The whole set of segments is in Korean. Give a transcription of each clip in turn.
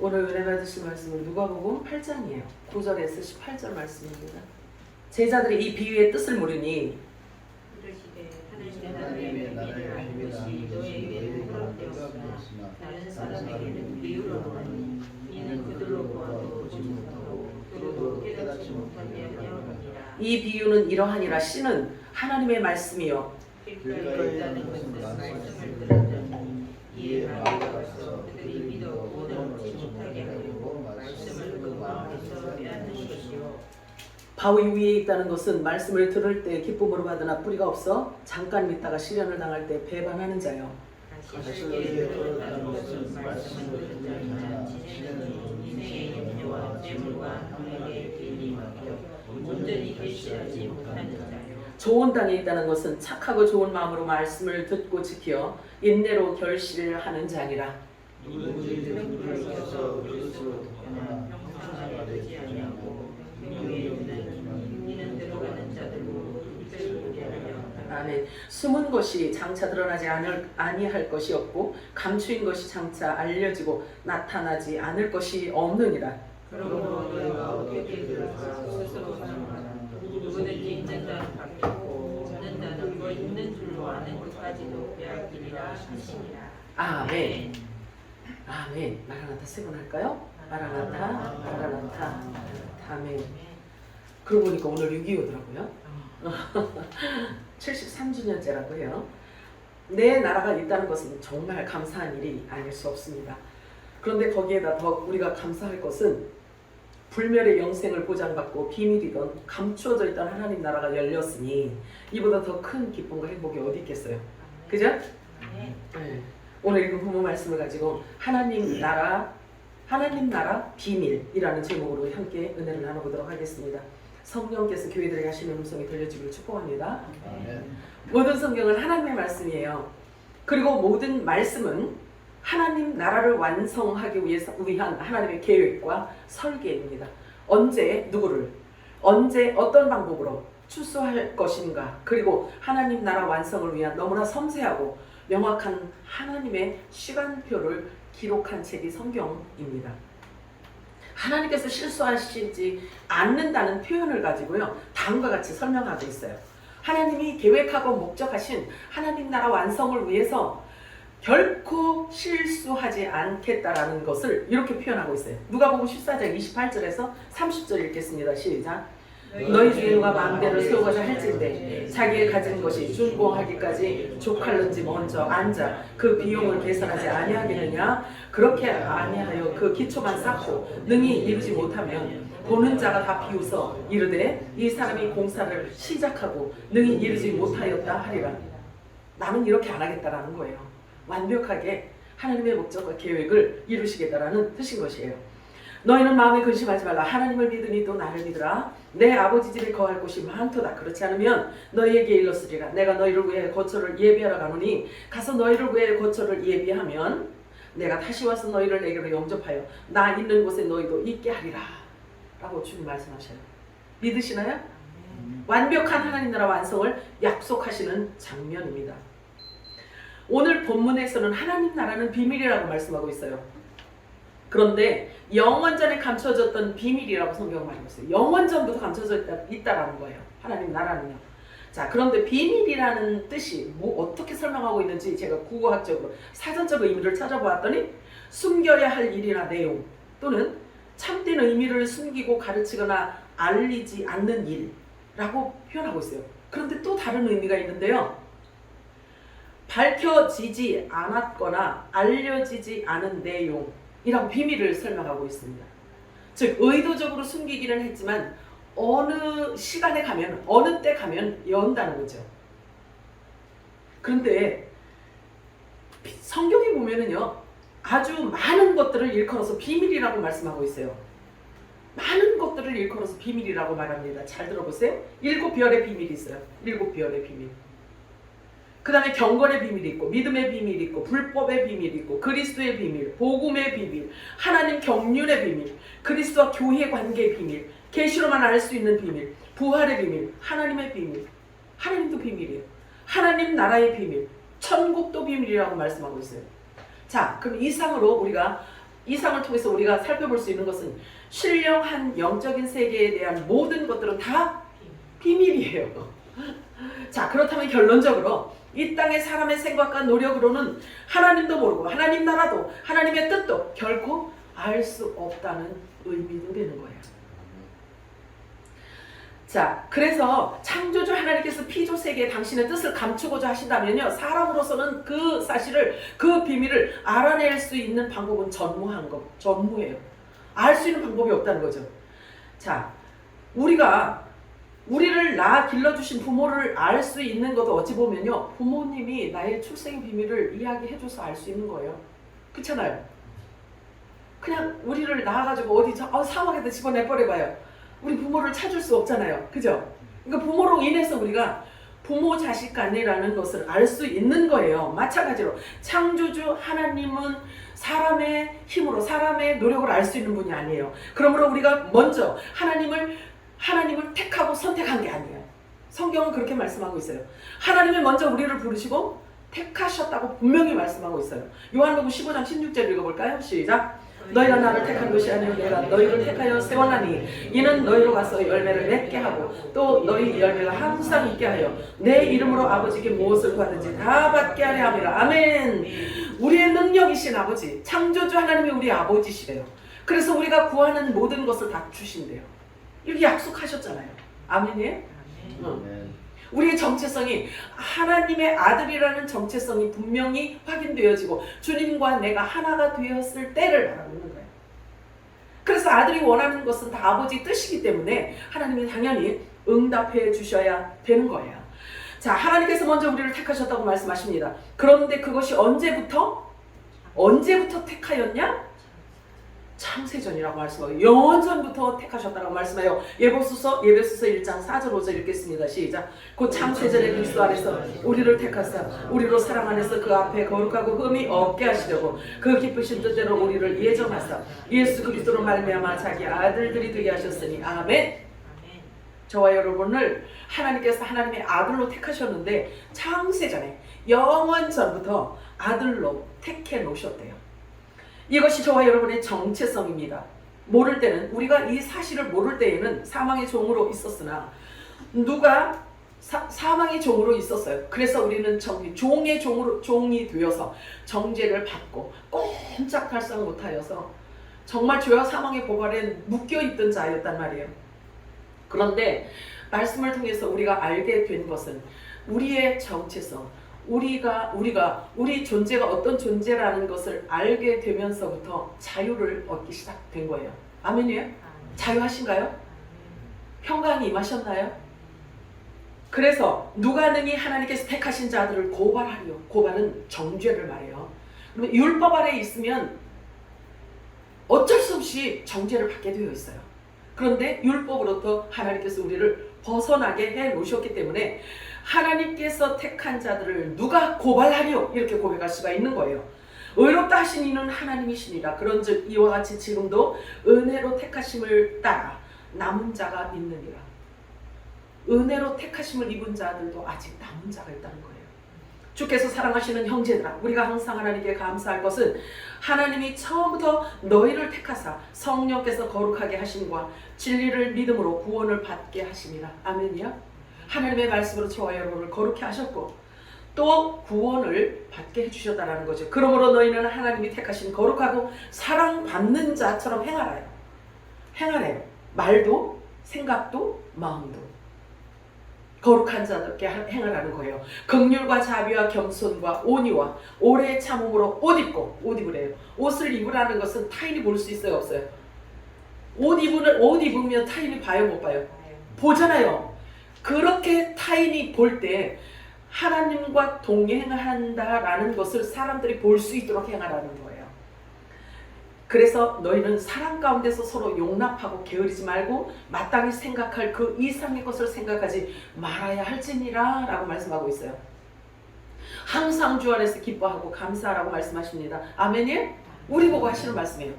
오늘 은혜 받으실 말씀은 누가복음 8장이에요. 9절에서 18절 말씀입니다. 제자들이 이 비유의 뜻을 모르니 이르시되 하나님의 나라의 비밀이라는 것이 너희에게는 허락되었으나 다른 사람에게는 비유로 하니 이는 그들로 보아도 보지 못하고 들어도 깨닫지 못하게 하려니라. 이 비유는 이러하니라. 씨는 하나님의 말씀이요 길가에 있다는 것은 말씀을 들었더니 이에 마귀가 와서 그들이 믿어 오늘 얻지 못하게 하려고 말씀을 그 마음에서 빼앗는 것이요. 바위 위에 있다는 것은 말씀을 들을 때 기쁨으로 받으나 뿌리가 없어 잠깐 믿다가 시련을 당할 때 배반하는 자요. 다시 너희에게 들었다는 것은 말씀을 들은 자이나 지혜는 인생의 염려와 재물과 형에게 괜히 맡겨 온전히 계시하지 못하는 자요. 좋은 땅에 있다는 것은 착하고 좋은 마음으로 말씀을 듣고 지켜 인내로 결실을 하는 자니라. 누구든지 들은 서 그리스도로 듣거나 형상을 되지 아니하고 능력이 없는 이는 들어가는 자들로 불때우게 하려. 아멘. 숨은 것이 장차 드러나지 아니할 것이 없고 감추인 것이 장차 알려지고 나타나지 않을 것이 없느니라. 그러므로 너희가 어떻게 들을까 스스로 생각하라. 누구든지 있는 자는 받겠고 없는 자는 뭐 있는 줄로 아는 것까지도 빼앗기리라 하시니라. 아멘. 아멘. 마라나타 세 번 할까요? 마라나타, 마라나타, 아멘. 그러고 보니까 오늘 6.25더라고요. 73주년째라고 해요. 내 나라가 있다는 것은 정말 감사한 일이 아닐 수 없습니다. 그런데 거기에다 더 우리가 감사할 것은 불멸의 영생을 보장받고 비밀이던 감추어져 있던 하나님 나라가 열렸으니 이보다 더 큰 기쁨과 행복이 어디 있겠어요. 그죠? 네. 오늘 읽은 부모 말씀을 가지고 하나님 나라 비밀이라는 제목으로 함께 은혜를 나눠보도록 하겠습니다. 성령께서 교회들에게 하시는 음성이 들려주기를 축복합니다. 모든 성경은 하나님의 말씀이에요. 그리고 모든 말씀은 하나님 나라를 완성하기 위한 하나님의 계획과 설계입니다. 언제 누구를 언제 어떤 방법으로 출소할 것인가, 그리고 하나님 나라 완성을 위한 너무나 섬세하고 명확한 하나님의 시간표를 기록한 책이 성경입니다. 하나님께서 실수하시지 않는다는 표현을 가지고요, 다음과 같이 설명하고 있어요. 하나님이 계획하고 목적하신 하나님 나라 완성을 위해서 결코 실수하지 않겠다라는 것을 이렇게 표현하고 있어요. 누가복음 14장 28절에서 30절 읽겠습니다. 시작. 너희 중에 누가 마음대로 세우고자 할진대 자기의 가진 것이 준공하기까지 족할는지 먼저 앉아 그 비용을 계산하지 아니하겠느냐. 그렇게 아니하여 그 기초만 쌓고 능히 이루지 못하면 보는 자가 다 비웃어 이르되 이 사람이 공사를 시작하고 능히 이루지 못하였다 하리라. 나는 이렇게 안 하겠다라는 거예요. 완벽하게 하나님의 목적과 계획을 이루시겠다라는 뜻인 것이에요. 너희는 마음에 근심하지 말라. 하나님을 믿으니 또 나를 믿으라. 내 아버지 집에 거할 곳이 많도다. 그렇지 않으면 너희에게 일렀으리라. 내가 너희를 위해 거처를 예비하러 가노니 가서 너희를 위해 거처를 예비하면 내가 다시 와서 너희를 내게로 영접하여 나 있는 곳에 너희도 있게 하리라. 라고 주님 말씀하셔요. 믿으시나요? 완벽한 하나님 나라 완성을 약속하시는 장면입니다. 오늘 본문에서는 하나님 나라는 비밀이라고 말씀하고 있어요. 그런데 영원전에 감춰졌던 비밀이라고 성경은 말하고 있어요. 영원전부터 감춰져 있다라는 거예요. 하나님 나라는요. 자, 그런데 비밀이라는 뜻이 어떻게 설명하고 있는지 제가 국어학적으로 사전적 의미를 찾아보았더니 숨겨야 할 일이나 내용 또는 참된 의미를 숨기고 가르치거나 알리지 않는 일이라고 표현하고 있어요. 그런데 또 다른 의미가 있는데요. 밝혀지지 않았거나 알려지지 않은 내용이라고 비밀을 설명하고 있습니다. 즉 의도적으로 숨기기는 했지만 어느 시간에 가면 어느 때 가면 연다는 거죠. 그런데 성경에 보면은요, 아주 많은 것들을 일컬어서 비밀이라고 말씀하고 있어요. 많은 것들을 일컬어서 비밀이라고 말합니다. 잘 들어보세요. 7별의 비밀이 있어요. 7별의 비밀. 그 다음에 경건의 비밀이 있고, 믿음의 비밀이 있고, 불법의 비밀이 있고, 그리스도의 비밀, 복음의 비밀, 하나님 경륜의 비밀, 그리스도와 교회 관계의 비밀, 계시로만 알 수 있는 비밀, 부활의 비밀, 하나님의 비밀. 하나님도 비밀이에요. 하나님 나라의 비밀, 천국도 비밀이라고 말씀하고 있어요. 자, 그럼 이상으로 우리가 이상을 통해서 우리가 살펴볼 수 있는 것은 신령한 영적인 세계에 대한 모든 것들은 다 비밀이에요. 자, 그렇다면 결론적으로 이 땅의 사람의 생각과 노력으로는 하나님도 모르고 하나님 나라도 하나님의 뜻도 결코 알 수 없다는 의미도 되는 거예요. 자, 그래서 창조주 하나님께서 피조 세계에 당신의 뜻을 감추고자 하신다면요, 사람으로서는 그 사실을, 그 비밀을 알아낼 수 있는 방법은 전무해요. 알 수 있는 방법이 없다는 거죠. 자, 우리를 낳아 길러주신 부모를 알 수 있는 것도 어찌 보면요, 부모님이 나의 출생의 비밀을 이야기해줘서 알 수 있는 거예요. 그렇잖아요. 그냥 우리를 낳아가지고 어디 사막에다 집어내버려봐요. 우리 부모를 찾을 수 없잖아요. 그죠? 그러니까 부모로 인해서 우리가 부모 자식 간이라는 것을 알 수 있는 거예요. 마찬가지로 창조주 하나님은 사람의 힘으로, 사람의 노력을 알 수 있는 분이 아니에요. 그러므로 우리가 먼저 하나님을 택하고 선택한 게 아니에요. 성경은 그렇게 말씀하고 있어요. 하나님이 먼저 우리를 부르시고 택하셨다고 분명히 말씀하고 있어요. 요한복음 15장 16절 읽어볼까요? 시작. 너희가 나를 택한 것이 아니요 내가 너희를 택하여 세워나니 이는 너희로 가서 열매를 맺게 하고 또 너희 열매가 항상 있게 하여 내 이름으로 아버지께 무엇을 받든지 다 받게 하려 함이라. 아멘. 우리의 능력이신 아버지, 창조주 하나님이 우리 아버지시래요. 그래서 우리가 구하는 모든 것을 다 주신대요. 이렇게 약속하셨잖아요. 아멘이에요? 우리의 정체성이 하나님의 아들이라는 정체성이 분명히 확인되어지고 주님과 내가 하나가 되었을 때를 바라보는 거예요. 그래서 아들이 원하는 것은 다 아버지 뜻이기 때문에 하나님이 당연히 응답해 주셔야 되는 거예요. 자, 하나님께서 먼저 우리를 택하셨다고 말씀하십니다. 그런데 그것이 언제부터 택하였냐? 창세전이라고 말씀하고 영원전부터 택하셨다고 말씀해요. 예배소서 1장 4절 5절 읽겠습니다. 시작. 곧 창세전에 그리스도 안에서 우리를 택하사 우리로 사랑 안에서 그 앞에 거룩하고 흠이 없게 하시려고 그 기쁘신 뜻대로 우리를 예정하사 예수 그리스도로 말미암아 자기 아들들이 되게 하셨으니. 아멘. 저와 여러분을 하나님께서 하나님의 아들로 택하셨는데 창세전에 영원전부터 아들로 택해 놓으셨대요. 이것이 저와 여러분의 정체성입니다. 모를 때는, 우리가 이 사실을 모를 때에는 사망의 종으로 있었으나 누가 사망의 종으로 있었어요. 그래서 우리는 종의 종이 되어서 정죄를 받고 꼼짝달싹 못하여서 정말 죄와 사망의 고발에 묶여있던 자였단 말이에요. 그런데 말씀을 통해서 우리가 알게 된 것은 우리의 정체성, 우리 존재가 어떤 존재라는 것을 알게 되면서부터 자유를 얻기 시작된 거예요. 아멘이에요? 자유하신가요? 평강이 임하셨나요? 그래서 누가 능히 하나님께서 택하신 자들을 고발하리요. 고발은 정죄를 말해요. 그러면 율법 아래에 있으면 어쩔 수 없이 정죄를 받게 되어 있어요. 그런데 율법으로부터 하나님께서 우리를 벗어나게 해 놓으셨기 때문에 하나님께서 택한 자들을 누가 고발하리요? 이렇게 고백할 수가 있는 거예요. 의롭다 하신 이는 하나님이시니라. 그런즉 이와 같이 지금도 은혜로 택하심을 따라 남은 자가 있느니라. 은혜로 택하심을 입은 자들도 아직 남은 자가 있다는 거예요. 주께서 사랑하시는 형제들아, 우리가 항상 하나님께 감사할 것은 하나님이 처음부터 너희를 택하사 성령께서 거룩하게 하심과 진리를 믿음으로 구원을 받게 하심이라. 아멘이야. 하나님의 말씀으로 저와 여러분을 거룩히 하셨고 또 구원을 받게 해주셨다는 거죠. 그러므로 너희는 하나님이 택하신 거룩하고 사랑받는 자처럼 행하래요. 말도 생각도 마음도 거룩한 자들께 행하라는 거예요. 긍휼과 자비와 겸손과 온유와 오래 참음으로 옷 입으래요. 옷을 입으라는 것은 타인이 볼 수 있어요, 없어요? 옷 입으면 타인이 봐요, 못 봐요? 보잖아요. 그렇게 타인이 볼 때 하나님과 동행한다라는 것을 사람들이 볼 수 있도록 행하라는 거예요. 그래서 너희는 사랑 가운데서 서로 용납하고 게으르지 말고 마땅히 생각할 그 이상의 것을 생각하지 말아야 할지니라 라고 말씀하고 있어요. 항상 주 안에서 기뻐하고 감사하라고 말씀하십니다. 아멘이에요? 우리 보고 하시는 말씀이에요.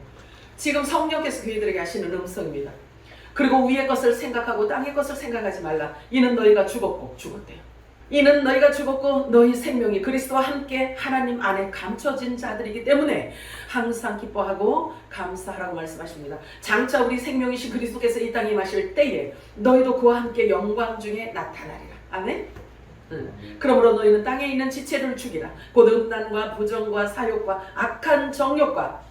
지금 성령께서 교회들에게 하시는 음성입니다. 그리고 위의 것을 생각하고 땅의 것을 생각하지 말라. 이는 너희가 죽었대요. 이는 너희가 죽었고 너희 생명이 그리스도와 함께 하나님 안에 감춰진 자들이기 때문에 항상 기뻐하고 감사하라고 말씀하십니다. 장차 우리 생명이신 그리스도께서 이 땅에 임하실 때에 너희도 그와 함께 영광 중에 나타나리라. 아멘. 그러므로 너희는 땅에 있는 지체를 죽이라. 곧 음란과 부정과 사욕과 악한 정욕과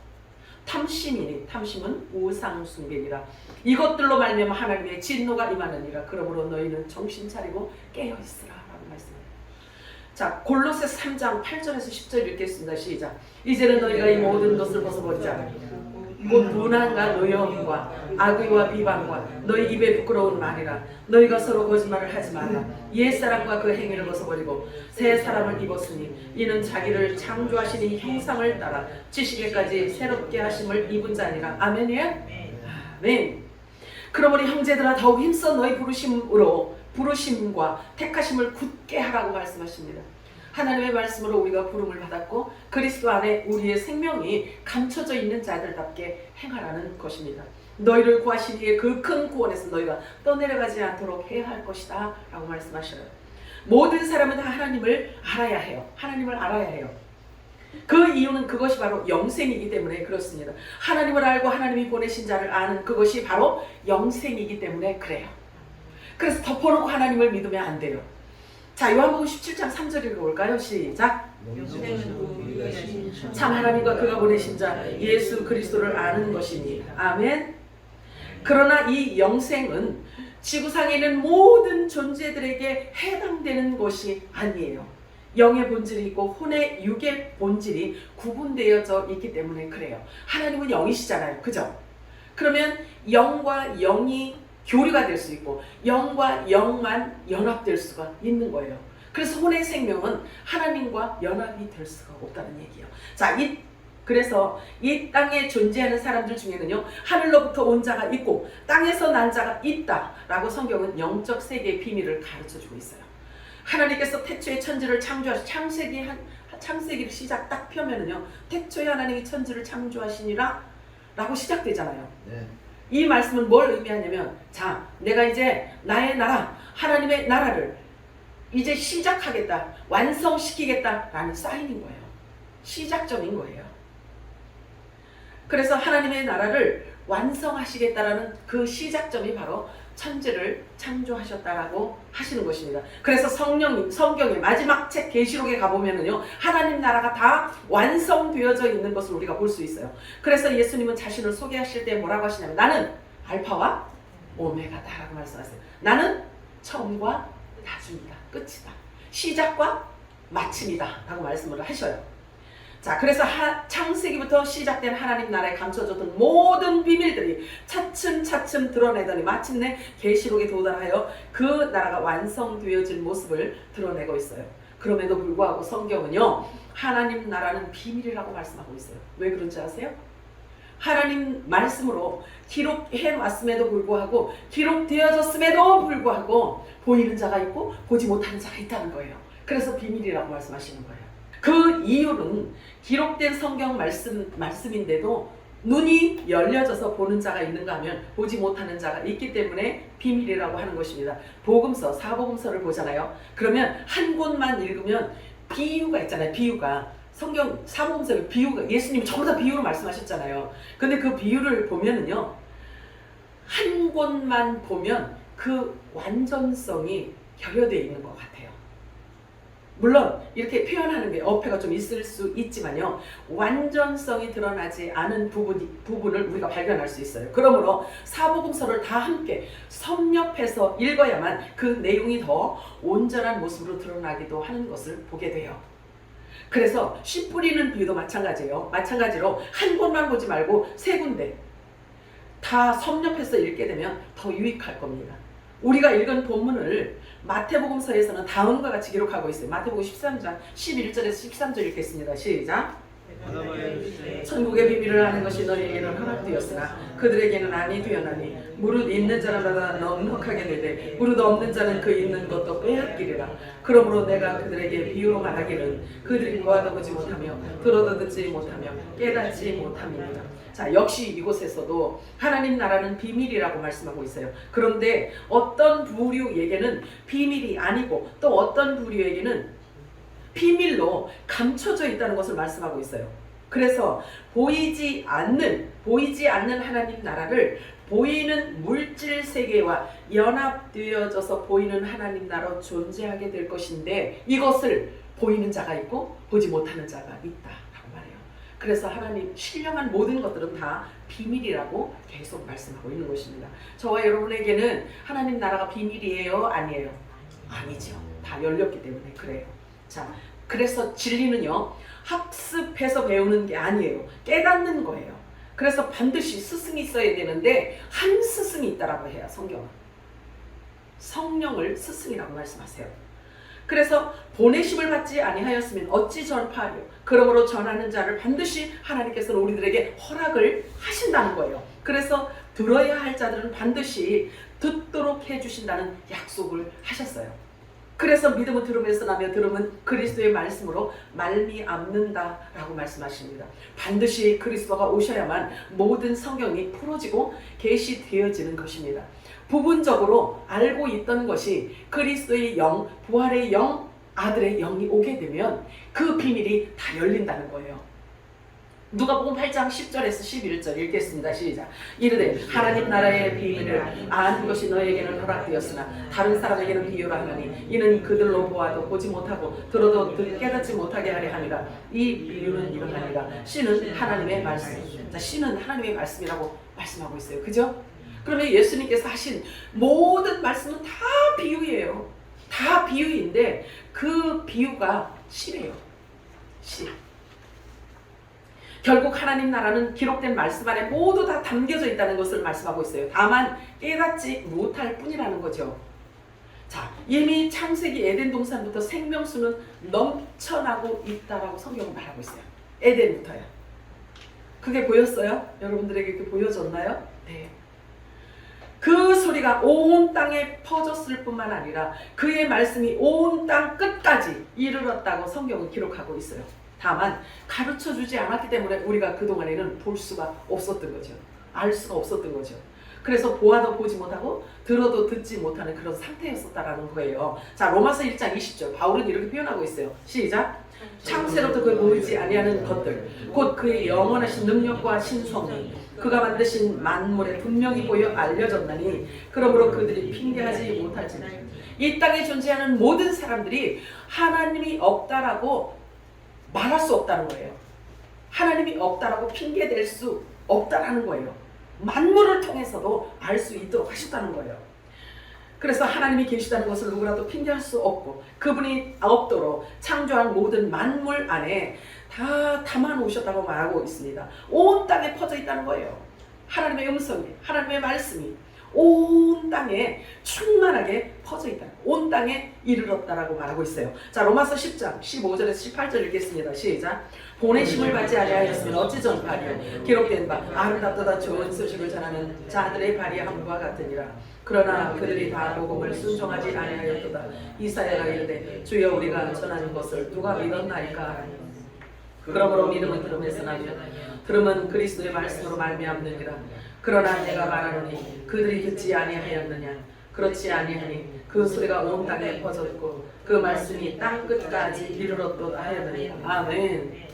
탐심이니 탐심은 우상 숭배니라. 이것들로 말미암아 하나님의 진노가 임하느니라. 그러므로 너희는 정신 차리고 깨어 있으라. 라고 말씀합니다. 자, 골로새 3장 8절에서 10절 읽겠습니다. 시작. 이제는 너희가 이 모든 것을 벗어버리자. 곧 분한과 노여움과 악의와 비방과 너희 입에 부끄러운 말이라. 너희가 서로 거짓말을 하지 말라. 옛사람과 그 행위를 벗어버리고 새 사람을 입었으니 이는 자기를 창조하신 이 형상을 따라 지식에까지 새롭게 하심을 입은 자니라. 아멘이야? 아멘. 그러므로 형제들아 더욱 힘써 너희 부르심과 택하심을 굳게 하라고 말씀하십니다. 하나님의 말씀으로 우리가 부름을 받았고 그리스도 안에 우리의 생명이 감춰져 있는 자들답게 행하라는 것입니다. 너희를 구하신 이의 그 큰 구원에서 너희가 떠내려가지 않도록 해야 할 것이다 라고 말씀하셔요. 모든 사람은 다 하나님을 알아야 해요. 하나님을 알아야 해요. 그 이유는 그것이 바로 영생이기 때문에 그렇습니다. 하나님을 알고 하나님이 보내신 자를 아는 그것이 바로 영생이기 때문에 그래요. 그래서 덮어놓고 하나님을 믿으면 안 돼요. 자, 요한복음 17장 3절 읽어볼까요? 시작. 참 하나님과 그가 보내신 자 예수 그리스도를 아는 것이니. 아멘. 그러나 이 영생은 지구상에 있는 모든 존재들에게 해당되는 것이 아니에요. 영의 본질이 있고 혼의 육의 본질이 구분되어져 있기 때문에 그래요. 하나님은 영이시잖아요. 그죠? 그러면 영과 영이 교류가 될 수 있고 영과 영만 연합될 수가 있는 거예요. 그래서 혼의 생명은 하나님과 연합이 될 수가 없다는 얘기예요. 자, 그래서 이 땅에 존재하는 사람들 중에는요, 하늘로부터 온 자가 있고 땅에서 난 자가 있다라고 성경은 영적 세계의 비밀을 가르쳐주고 있어요. 하나님께서 태초에 천지를 창조하시 창세기를 시작 딱 펴면은요, 태초에 하나님이 천지를 창조하시니라 라고 시작되잖아요. 네. 이 말씀은 뭘 의미하냐면, 자, 내가 이제 나의 나라, 하나님의 나라를 이제 시작하겠다, 완성시키겠다라는 사인인 거예요. 시작점인 거예요. 그래서 하나님의 나라를 완성하시겠다라는 그 시작점이 바로 천지를 창조하셨다라고 하시는 것입니다. 그래서 성경의 마지막 책 계시록에 가보면은요, 하나님 나라가 다 완성되어져 있는 것을 우리가 볼 수 있어요. 그래서 예수님은 자신을 소개하실 때 뭐라고 하시냐면, 나는 알파와 오메가다라고 말씀하세요. 나는 처음과 나중이다, 끝이다, 시작과 마침이다 라고 말씀을 하셔요. 자, 그래서 창세기부터 시작된 하나님 나라에 감춰졌던 모든 비밀들이 차츰차츰 드러내더니 마침내 계시록에 도달하여 그 나라가 완성되어진 모습을 드러내고 있어요. 그럼에도 불구하고 성경은요, 하나님 나라는 비밀이라고 말씀하고 있어요. 왜 그런지 아세요? 하나님 말씀으로 기록해놨음에도 불구하고, 기록되어졌음에도 불구하고 보이는 자가 있고 보지 못하는 자가 있다는 거예요. 그래서 비밀이라고 말씀하시는 거예요. 그 이유는 기록된 성경 말씀인데도 눈이 열려져서 보는 자가 있는가 하면 보지 못하는 자가 있기 때문에 비밀이라고 하는 것입니다. 복음서, 사복음서를 보잖아요. 그러면 한 곳만 읽으면 비유가 있잖아요. 비유가. 성경 사복음서에 비유가, 예수님이 전부 다 비유로 말씀하셨잖아요. 근데 그 비유를 보면은요, 한 곳만 보면 그 완전성이 결여되어 있는 것 같아요. 물론 이렇게 표현하는 게 어폐가 좀 있을 수 있지만요, 완전성이 드러나지 않은 부분을 우리가 발견할 수 있어요. 그러므로 사복음서를 다 함께 섭렵해서 읽어야만 그 내용이 더 온전한 모습으로 드러나기도 하는 것을 보게 돼요. 그래서 씨 뿌리는 비유도 마찬가지예요. 마찬가지로 한 곳만 보지 말고 세 군데 다 섭렵해서 읽게 되면 더 유익할 겁니다. 우리가 읽은 본문을 마태복음서에서는 다음과 같이 기록하고 있어요. 마태복음 13장 11절에서 13절 읽겠습니다. 시작. 천국의 비밀을 아는 것이 너희에게는 허락되었으나 그들에게는 아니 되었나니 무릇 있는 자마다 넉넉하게 되되 무릇 없는 자는 그 있는 것도 빼앗기리라. 그러므로 내가 그들에게 비유로 말하기를 그들이 보아도 보지 못하며 들어도 듣지 못하며 깨닫지 못함이니라. 자, 역시 이곳에서도 하나님 나라는 비밀이라고 말씀하고 있어요. 그런데 어떤 부류에게는 비밀이 아니고 또 어떤 부류에게는 비밀로 감춰져 있다는 것을 말씀하고 있어요. 그래서 보이지 않는 하나님 나라를 보이는 물질 세계와 연합되어져서 보이는 하나님 나라로 존재하게 될 것인데 이것을 보이는 자가 있고 보지 못하는 자가 있다라고 말해요. 그래서 하나님 신령한 모든 것들은 다 비밀이라고 계속 말씀하고 있는 것입니다. 저와 여러분에게는 하나님 나라가 비밀이에요? 아니에요? 아니죠. 다 열렸기 때문에 그래요. 자, 그래서 진리는요 학습해서 배우는 게 아니에요. 깨닫는 거예요. 그래서 반드시 스승이 있어야 되는데 한 스승이 있다라고 해요. 성경은 성령을 스승이라고 말씀하세요. 그래서 보내심을 받지 아니하였으면 어찌 전파하려. 그러므로 전하는 자를 반드시 하나님께서는 우리들에게 허락을 하신다는 거예요. 그래서 들어야 할 자들은 반드시 듣도록 해주신다는 약속을 하셨어요. 그래서 믿음은 들음에서 나며 들음은 그리스도의 말씀으로 말미암는다라고 말씀하십니다. 반드시 그리스도가 오셔야만 모든 성경이 풀어지고 계시되어지는 것입니다. 부분적으로 알고 있던 것이 그리스도의 영, 부활의 영, 아들의 영이 오게 되면 그 비밀이 다 열린다는 거예요. 누가복음 8장 10절에서 11절 읽겠습니다. 시작. 이르되 하나님 나라의 비밀을 아는 것이 너에게는 허락되었으나 다른 사람에게는 비유라 하나니 이는 그들로 보아도 보지 못하고 들어도 깨닫지 못하게 하려 함이라. 이 비유는 이러하니라. 씨는 하나님의 말씀. 자, 씨는 하나님의 말씀이라고 말씀하고 있어요. 그죠? 그러면 예수님께서 하신 모든 말씀은 다 비유예요. 다 비유인데 그 비유가 씨래요. 씨. 결국 하나님 나라는 기록된 말씀 안에 모두 다 담겨져 있다는 것을 말씀하고 있어요. 다만 깨닫지 못할 뿐이라는 거죠. 자, 이미 창세기 에덴 동산부터 생명수는 넘쳐나고 있다라고 성경은 말하고 있어요. 에덴부터요. 그게 보였어요? 여러분들에게 그 보여졌나요? 네. 그 소리가 온 땅에 퍼졌을 뿐만 아니라 그의 말씀이 온 땅 끝까지 이르렀다고 성경은 기록하고 있어요. 다만 가르쳐주지 않았기 때문에 우리가 그동안에는 볼 수가 없었던 거죠. 알 수가 없었던 거죠. 그래서 보아도 보지 못하고 들어도 듣지 못하는 그런 상태였었다라는 거예요. 자, 로마서 1장 20절 바울은 이렇게 표현하고 있어요. 시작. 창세로부터 그의 보이지 아니하는 것들 곧 그의 영원하신 능력과 신성이 그가 만드신 만물에 분명히 보여 알려졌나니 그러므로 그들이 핑계하지 못할지니. 이 땅에 존재하는 모든 사람들이 하나님이 없다라고 말할 수 없다는 거예요. 하나님이 없다라고 핑계댈 수 없다라는 거예요. 만물을 통해서도 알 수 있도록 하셨다는 거예요. 그래서 하나님이 계시다는 것을 누구라도 핑계할 수 없고 그분이 없도록 창조한 모든 만물 안에 다 담아 놓으셨다고 말하고 있습니다. 온 땅에 퍼져 있다는 거예요. 하나님의 음성이, 하나님의 말씀이 온 땅에 충만하게 퍼져 있다. 온 땅에 이르렀다라고 말하고 있어요. 자, 로마서 10장 15절에서 18절 읽겠습니다. 시작. 보내심을 받지 아니하였으면 어찌 전파하리요. 기록된 바 아름답도다 좋은 소식을 전하는 자들의 발이 함과 같으니라. 그러나 그들이 다 복음을 순종하지 아니하였도다. 이사야가 이르되 주여 우리가 전하는 것을 누가 믿었나이까. 그러므로 믿음은 들음에서 나며 들음은 그리스도의 말씀으로 말미암느니라. 그러나 내가 말하노니 그들이 듣지 아니하였느냐. 그렇지 아니하니 그 소리가 온 땅에 퍼졌고 그 말씀이 땅 끝까지 이르렀도다 하였느니. 아멘.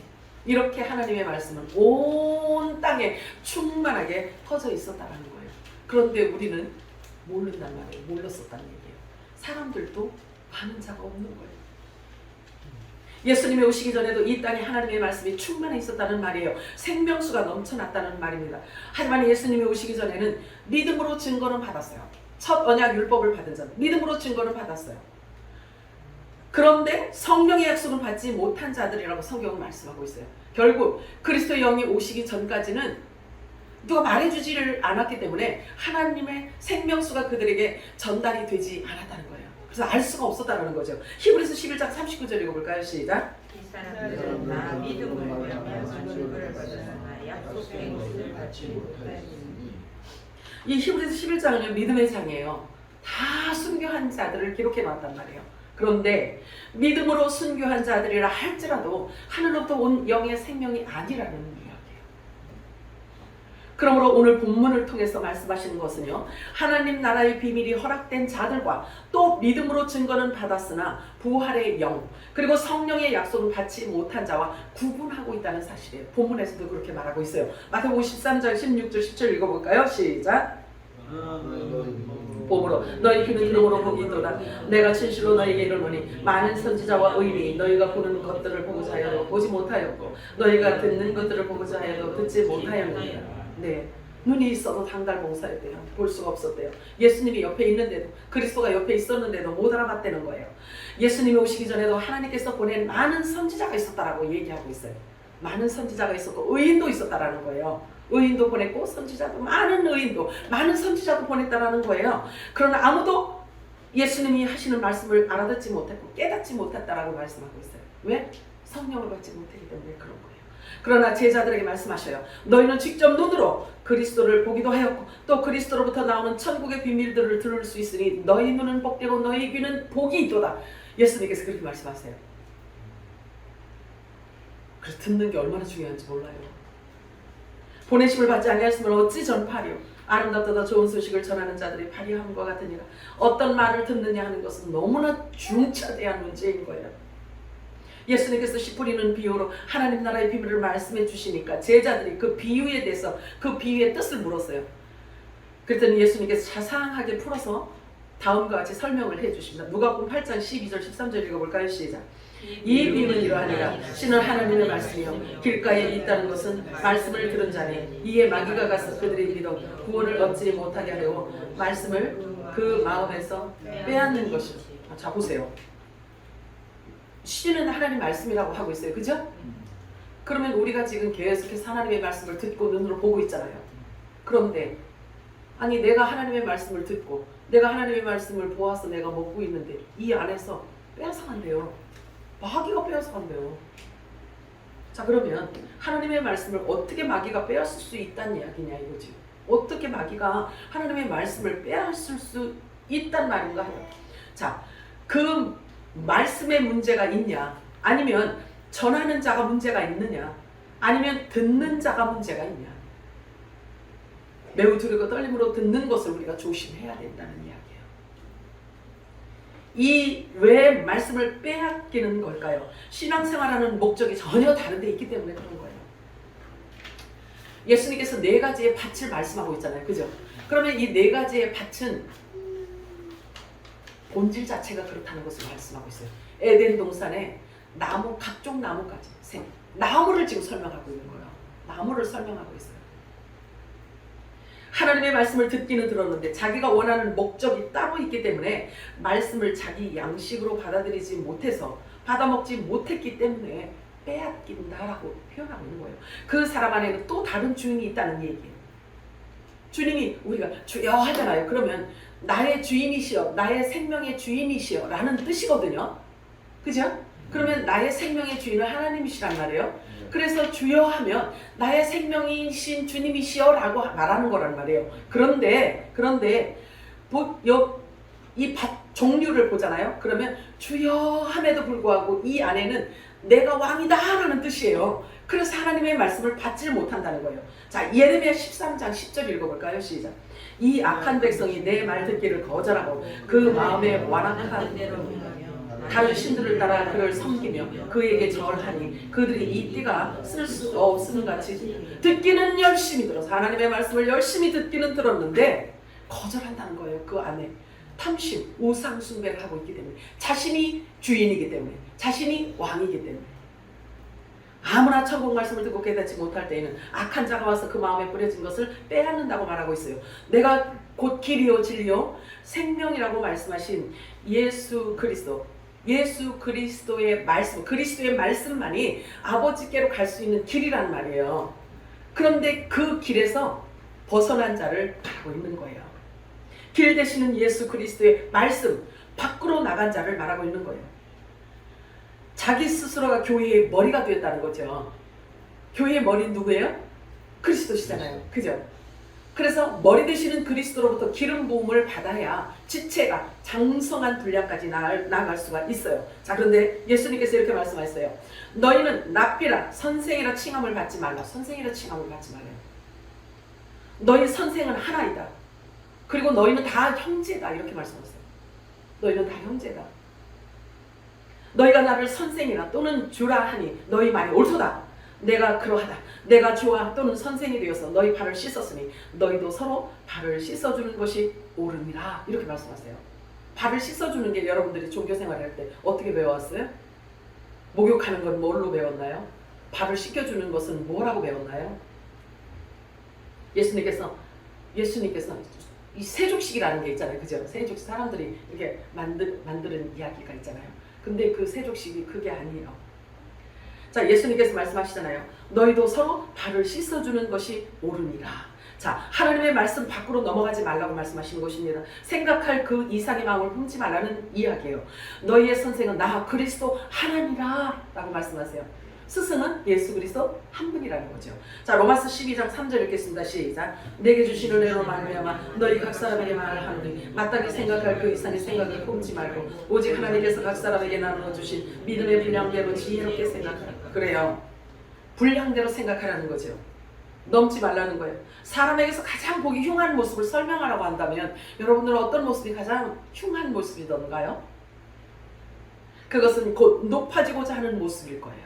이렇게 하나님의 말씀은 온 땅에 충만하게 퍼져 있었다는 거예요. 그런데 우리는 모른단 말이에요. 몰랐었다는 얘기예요. 사람들도 아는 자가 없는 거예요. 예수님이 오시기 전에도 이 땅에 하나님의 말씀이 충만해 있었다는 말이에요. 생명수가 넘쳐났다는 말입니다. 하지만 예수님이 오시기 전에는 믿음으로 증거는 받았어요. 첫 언약 율법을 받은 자는 믿음으로 증거를 받았어요. 그런데 성령의 약속을 받지 못한 자들이라고 성경은 말씀하고 있어요. 결국 그리스도의 영이 오시기 전까지는 누가 말해주지를 않았기 때문에 하나님의 생명수가 그들에게 전달이 되지 않았다는 거예요. 그래서 알 수가 없었다는 거죠. 히브리서 11장 39절 읽어볼까요? 시작. 이 사람들은 다 믿음을 증거를 받았으나 약속된 것을 받지 못하였으니 이 히브리서 11장은요 믿음의 장이에요. 다 순교한 자들을 기록해 놨단 말이에요. 그런데 믿음으로 순교한 자들이라 할지라도 하늘로부터 온 영의 생명이 아니라는 이야기예요. 그러므로 오늘 본문을 통해서 말씀하시는 것은요, 하나님 나라의 비밀이 허락된 자들과 또 믿음으로 증거는 받았으나 부활의 영 그리고 성령의 약속을 받지 못한 자와 구분하고 있다는 사실이에요. 본문에서도 그렇게 말하고 있어요. 마태복음 13장 16절 17절 읽어볼까요? 시작. 보므로 너희 귀는 이름으로 보기 있도다. 내가 진실로 너희에게 이르노니 많은 선지자와 의인이 너희가 보는 것들을 보고자 하여도 보지 못하였고 너희가 듣는 것들을 보고자 하여도 듣지 못하였느니라. 네, 눈이 있어도 당달봉사였대요. 볼 수가 없었대요. 예수님이 옆에 있는데도, 그리스도가 옆에 있었는데도 못 알아봤다는 거예요. 예수님이 오시기 전에도 하나님께서 보낸 많은 선지자가 있었다라고 얘기하고 있어요. 많은 선지자가 있었고 의인도 있었다라는 거예요. 의인도 보냈고 선지자도, 많은 의인도 많은 선지자도 보냈다라는 거예요. 그러나 아무도 예수님이 하시는 말씀을 알아듣지 못했고 깨닫지 못했다라고 말씀하고 있어요. 왜? 성령을 받지 못했기 때문에 그런 거예요. 그러나 제자들에게 말씀하셔요. 너희는 직접 눈으로 그리스도를 보기도 하였고 또 그리스도로부터 나오는 천국의 비밀들을 들을 수 있으니 너희 눈은 복되고 너희 귀는 복이 있도다. 예수님께서 그렇게 말씀하세요. 그래서 듣는 게 얼마나 중요한지 몰라요. 보내심을 받지 아니하였으면 어찌 전파리요. 아름답다 좋은 소식을 전하는 자들이 파리함과 같으니라. 어떤 말을 듣느냐 하는 것은 너무나 중차대한 문제인 거예요. 예수님께서 씨 뿌리는 비유로 하나님 나라의 비밀을 말씀해 주시니까 제자들이 그 비유에 대해서 그 비유의 뜻을 물었어요. 그랬더니 예수님께서 자상하게 풀어서 다음과 같이 설명을 해 주십니다. 누가복음 8장 12절 13절 읽어볼까요? 시작. 이 비유는 이러하니라. 신은 하나님의 말씀이요 길가에 있다는 것은 말씀을 들은 자니 이에 마귀가 가서 그들이 믿어 구원을 얻지 못하게 하려고 말씀을 그 마음에서 빼앗는 것이요. 자 보세요. 신은 하나님 말씀이라고 하고 있어요. 그죠? 그러면 우리가 지금 계속해서 하나님의 말씀을 듣고 눈으로 보고 있잖아요. 그런데 아니 내가 하나님의 말씀을 듣고 내가 하나님의 말씀을 보아서 내가 먹고 있는데 이 안에서 빼앗아간대요. 마귀가 빼앗아간대요. 자 그러면 하나님의 말씀을 어떻게 마귀가 빼앗을 수 있다는 이야기냐 이거지. 어떻게 마귀가 하나님의 말씀을 빼앗을 수 있단 말인가 해요. 자, 그 말씀에 문제가 있냐 아니면 전하는 자가 문제가 있느냐 아니면 듣는 자가 문제가 있냐. 매우 두렵고 떨림으로 듣는 것을 우리가 조심해야 된다는 이야기예요. 이 왜 말씀을 빼앗기는 걸까요? 신앙생활하는 목적이 전혀 다른 데 있기 때문에 그런 거예요. 예수님께서 네 가지의 밭을 말씀하고 있잖아요. 그죠? 그러면 이 네 가지의 밭은 본질 자체가 그렇다는 것을 말씀하고 있어요. 에덴 동산에 나무, 각종 나무까지 나무를 지금 설명하고 있는 거예요. 나무를 설명하고 있어요. 하나님의 말씀을 듣기는 들었는데 자기가 원하는 목적이 따로 있기 때문에 말씀을 자기 양식으로 받아들이지 못해서 받아먹지 못했기 때문에 빼앗긴다라고 표현하고 있는 거예요. 그 사람 안에는 또 다른 주인이 있다는 얘기예요. 주님이 우리가 주여 하잖아요. 그러면 나의 주인이시여, 나의 생명의 주인이시여 라는 뜻이거든요. 그죠? 그러면 나의 생명의 주인은 하나님이시란 말이에요. 그래서 주여 하면 나의 생명이신 주님이시여 라고 말하는 거란 말이에요. 그런데 이 밭 종류를 보잖아요. 그러면 주여 함에도 불구하고 이 안에는 내가 왕이다 라는 뜻이에요. 그래서 하나님의 말씀을 받지 못한다는 거예요. 자, 예레미야 13장 10절 읽어볼까요? 시작. 이 악한 백성이 내 말 듣기를 거절하고 그 마음에 완악한 다른 신들을 따라 그를 섬기며 그에게 절하니 그들이 이 띠가 쓸 수 없으는 같이 듣기는 열심히 들어서 하나님의 말씀을 열심히 듣기는 들었는데 거절한다는 거예요. 그 안에 탐심, 우상 숭배를 하고 있기 때문에 자신이 주인이기 때문에 자신이 왕이기 때문에 아무나 천국 말씀을 듣고 깨닫지 못할 때에는 악한 자가 와서 그 마음에 뿌려진 것을 빼앗는다고 말하고 있어요. 내가 곧 길이요 진리요 생명이라고 말씀하신 예수 그리스도의 말씀, 그리스도의 말씀만이 아버지께로 갈 수 있는 길이란 말이에요. 그런데 그 길에서 벗어난 자를 말하고 있는 거예요. 길 되시는 예수 그리스도의 말씀 밖으로 나간 자를 말하고 있는 거예요. 자기 스스로가 교회의 머리가 되었다는 거죠. 교회의 머리 누구예요? 그리스도시잖아요. 그죠? 그래서 머리 되시는 그리스도로부터 기름 부음을 받아야 지체가 장성한 분량까지 나아갈 수가 있어요. 자, 그런데 예수님께서 이렇게 말씀하셨어요. 너희는 랍비라 선생이라 칭함을 받지 말라. 선생이라 칭함을 받지 말아요. 너희 선생은 하나이다. 그리고 너희는 다 형제다. 이렇게 말씀하셨어요. 너희는 다 형제다. 너희가 나를 선생이라 또는 주라 하니 너희 말이 옳도다. 내가 그러하다. 내가 주와 또는 선생이 되어서 너희 발을 씻었으니 너희도 서로 발을 씻어주는 것이 옳으니라. 이렇게 말씀하세요. 발을 씻어주는 게 여러분들이 종교생활을 할 때 어떻게 배워왔어요? 목욕하는 건 뭘로 배웠나요? 발을 씻겨주는 것은 뭐라고 배웠나요? 예수님께서 이 세족식이라는 게 있잖아요. 그죠? 세족식 사람들이 이렇게 만드는 이야기가 있잖아요. 근데 그 세족식이 그게 아니에요. 자, 예수님께서 말씀하시잖아요. 너희도 서로 발을 씻어주는 것이 옳으니라. 자, 하나님의 말씀 밖으로 넘어가지 말라고 말씀하시는 것입니다. 생각할 그 이상의 마음을 품지 말라는 이야기예요. 너희의 선생은 나 그리스도 하나니라 라고 말씀하세요. 스승은 예수 그리스도 한 분이라는 거죠. 자, 로마서 12장 3절 읽겠습니다. 시작. 내게 주신 은혜로 말미암아 너희 각 사람에게 말하노니 마땅히 생각할 그 이상의 생각을 품지 말고 오직 하나님께서 각 사람에게 나누어 주신 믿음의 분량대로 지혜롭게 생각하라. 그래요. 분량대로 생각하라는 거죠. 넘지 말라는 거예요. 사람에게서 가장 보기 흉한 모습을 설명하라고 한다면 여러분들은 어떤 모습이 가장 흉한 모습이던가요? 그것은 곧 높아지고자 하는 모습일 거예요.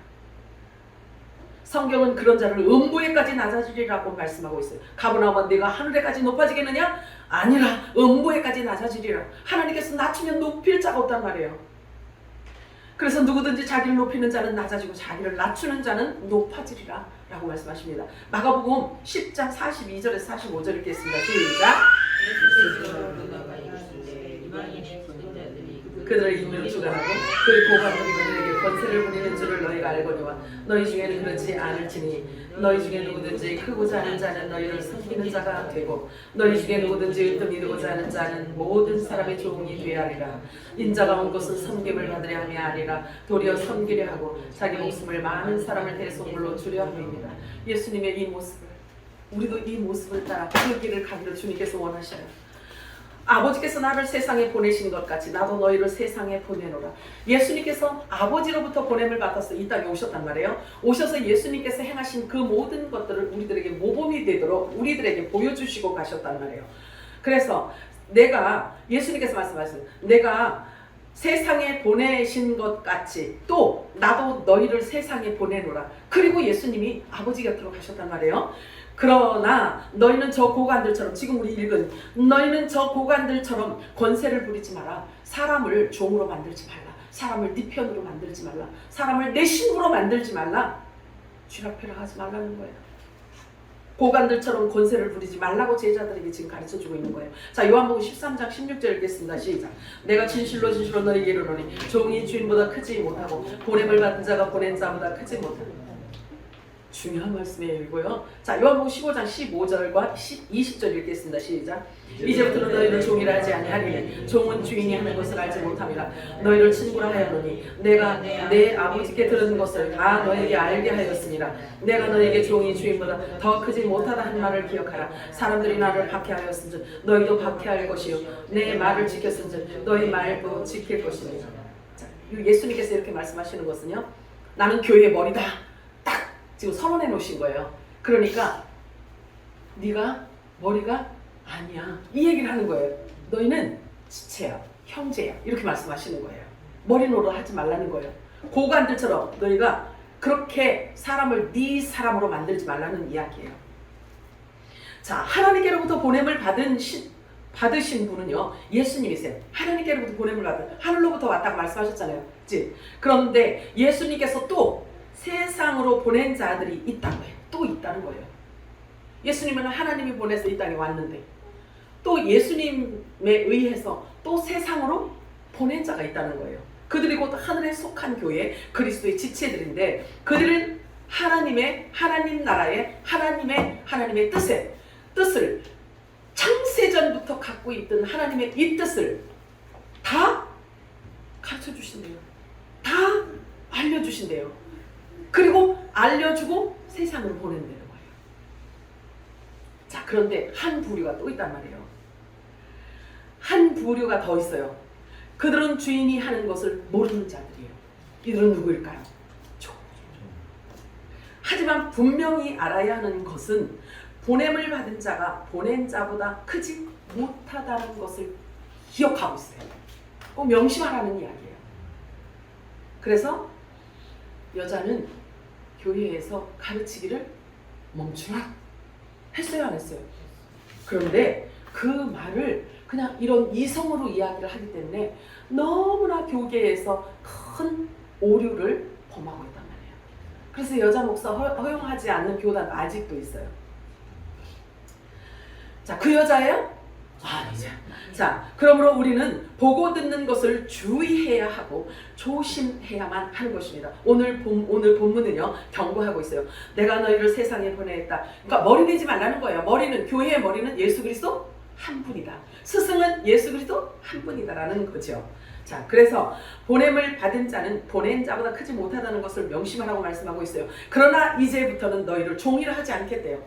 성경은 그런 자를 음부에까지 낮아지리라고 말씀하고 있어요. 가버나움아 네가 하늘에까지 높아지겠느냐? 아니라 음부에까지 낮아지리라. 하나님께서 낮추면 높일 자가 없단 말이에요. 그래서 누구든지 자기를 높이는 자는 낮아지고 자기를 낮추는 자는 높아지리라 라고 말씀하십니다. 마가복음 10장 42절에서 45절 읽겠습니다. 시작. 그들의 인물을 주관하고 그 고관들이 그들에게 권세를 부리는 줄을 너희가 알거니와 너희 중에는 그렇지 않을지니 너희 중에 누구든지 크고자 하는 자는 너희를 섬기는 자가 되고 너희 중에 누구든지 으뜸 이루고자 하는 자는 모든 사람의 종이 되어야 하리라. 인자가 온 것은 섬김을 받으려 함이 아니라 도리어 섬기려 하고 자기 목숨을 많은 사람을 대속물로 주려 함입니다. 예수님의 이 모습을 우리도 이 모습을 따라 그 길을 가기를 주님께서 원하셔요. 아버지께서 나를 세상에 보내신 것 같이 나도 너희를 세상에 보내노라. 예수님께서 아버지로부터 보냄을 받아서 이 땅에 오셨단 말이에요. 오셔서 예수님께서 행하신 그 모든 것들을 우리들에게 모범이 되도록 우리들에게 보여주시고 가셨단 말이에요. 그래서 예수님께서 말씀하셨어요. 내가 세상에 보내신 것 같이 또 나도 너희를 세상에 보내노라. 그리고 예수님이 아버지 곁으로 가셨단 말이에요. 그러나 너희는 저 고관들처럼 지금 우리 읽은 너희는 저 고관들처럼 권세를 부리지 마라. 사람을 종으로 만들지 말라. 사람을 네 편으로 만들지 말라. 사람을 내 신으로 만들지 말라. 쥐락펴락 하지 말라는 거예요. 고관들처럼 권세를 부리지 말라고 제자들에게 지금 가르쳐주고 있는 거예요. 자, 요한복음 13장 16절 읽겠습니다. 시작. 내가 진실로 너희에게 이르노니 종이 주인보다 크지 못하고 보냄을 받은 자가 보낸 자보다 크지 못하고. 중요한 말씀이고요. 자, 요한복음 15장 15절과 20절 읽겠습니다. 시작. 이제부터는 너희를 종이라 하지 아니하리니 종은 주인이 하는 것을 알지 못함이라. 너희를 친구라 하였노니 내가 내 아버지께 들은 것을 다 너에게 알게 하였으니라. 내가 너에게 종이 주인보다 더 크지 못하다 한 말을 기억하라. 사람들이 나를 박해하였은즉 너희도 박해할 것이요 내 말을 지켰은즉 너희 말도 지킬 것이니라. 자, 예수님께서 이렇게 말씀하시는 것은요, 나는 교회의 머리다. 지금 선언해 놓으신 거예요. 그러니까 네가 머리가 아니야. 이 얘기를 하는 거예요. 너희는 지체야, 형제야. 이렇게 말씀하시는 거예요. 머리 노릇 하지 말라는 거예요. 고관들처럼 너희가 그렇게 사람을 네 사람으로 만들지 말라는 이야기예요. 자, 하나님께로부터 보냄을 받으신 분은요, 예수님이세요. 하나님께로부터 보냄을 받은 하늘로부터 왔다고 말씀하셨잖아요. 그치? 그런데 예수님께서 또 세상으로 보낸 자들이 있다는 거예요. 또 있다는 거예요. 예수님은 하나님이 보내서 이 땅에 왔는데 또 예수님에 의해서 또 세상으로 보낸 자가 있다는 거예요. 그들이 곧 하늘에 속한 교회 그리스도의 지체들인데 그들은 하나님 나라의 하나님의 뜻을 창세전부터 갖고 있던 하나님의 이 뜻을 다 가르쳐 주신대요. 다 알려 주신대요. 그리고 알려주고 세상으로 보낸다는 거예요. 자, 그런데 한 부류가 또 있단 말이에요. 한 부류가 더 있어요. 그들은 주인이 하는 것을 모르는 자들이에요. 이들은 누구일까요? 하지만 분명히 알아야 하는 것은 보냄을 받은 자가 보낸 자보다 크지 못하다는 것을 기억하고 있어요. 꼭 명심하라는 이야기예요. 그래서 여자는 교회에서 가르치기를 멈추라 했어요, 안 했어요? 그런데 그 말을 그냥 이런 이성으로 이야기를 하기 때문에 너무나 교계에서 큰 오류를 범하고 있단 말이에요. 그래서 여자 목사 허용하지 않는 교단 아직도 있어요. 자, 그 여자예요? 아니죠. 자, 그러므로 우리는 보고 듣는 것을 주의해야 하고 조심해야만 하는 것입니다. 오늘 본문은요, 경고하고 있어요. 내가 너희를 세상에 보내했다. 그러니까 머리 되지 말라는 거예요. 머리는, 교회의 머리는 예수 그리스도 한 분이다. 스승은 예수 그리스도 한 분이다라는 거죠. 자, 그래서 보냄을 받은 자는 보낸 자보다 크지 못하다는 것을 명심하라고 말씀하고 있어요. 그러나 이제부터는 너희를 종이라 하지 않겠대요.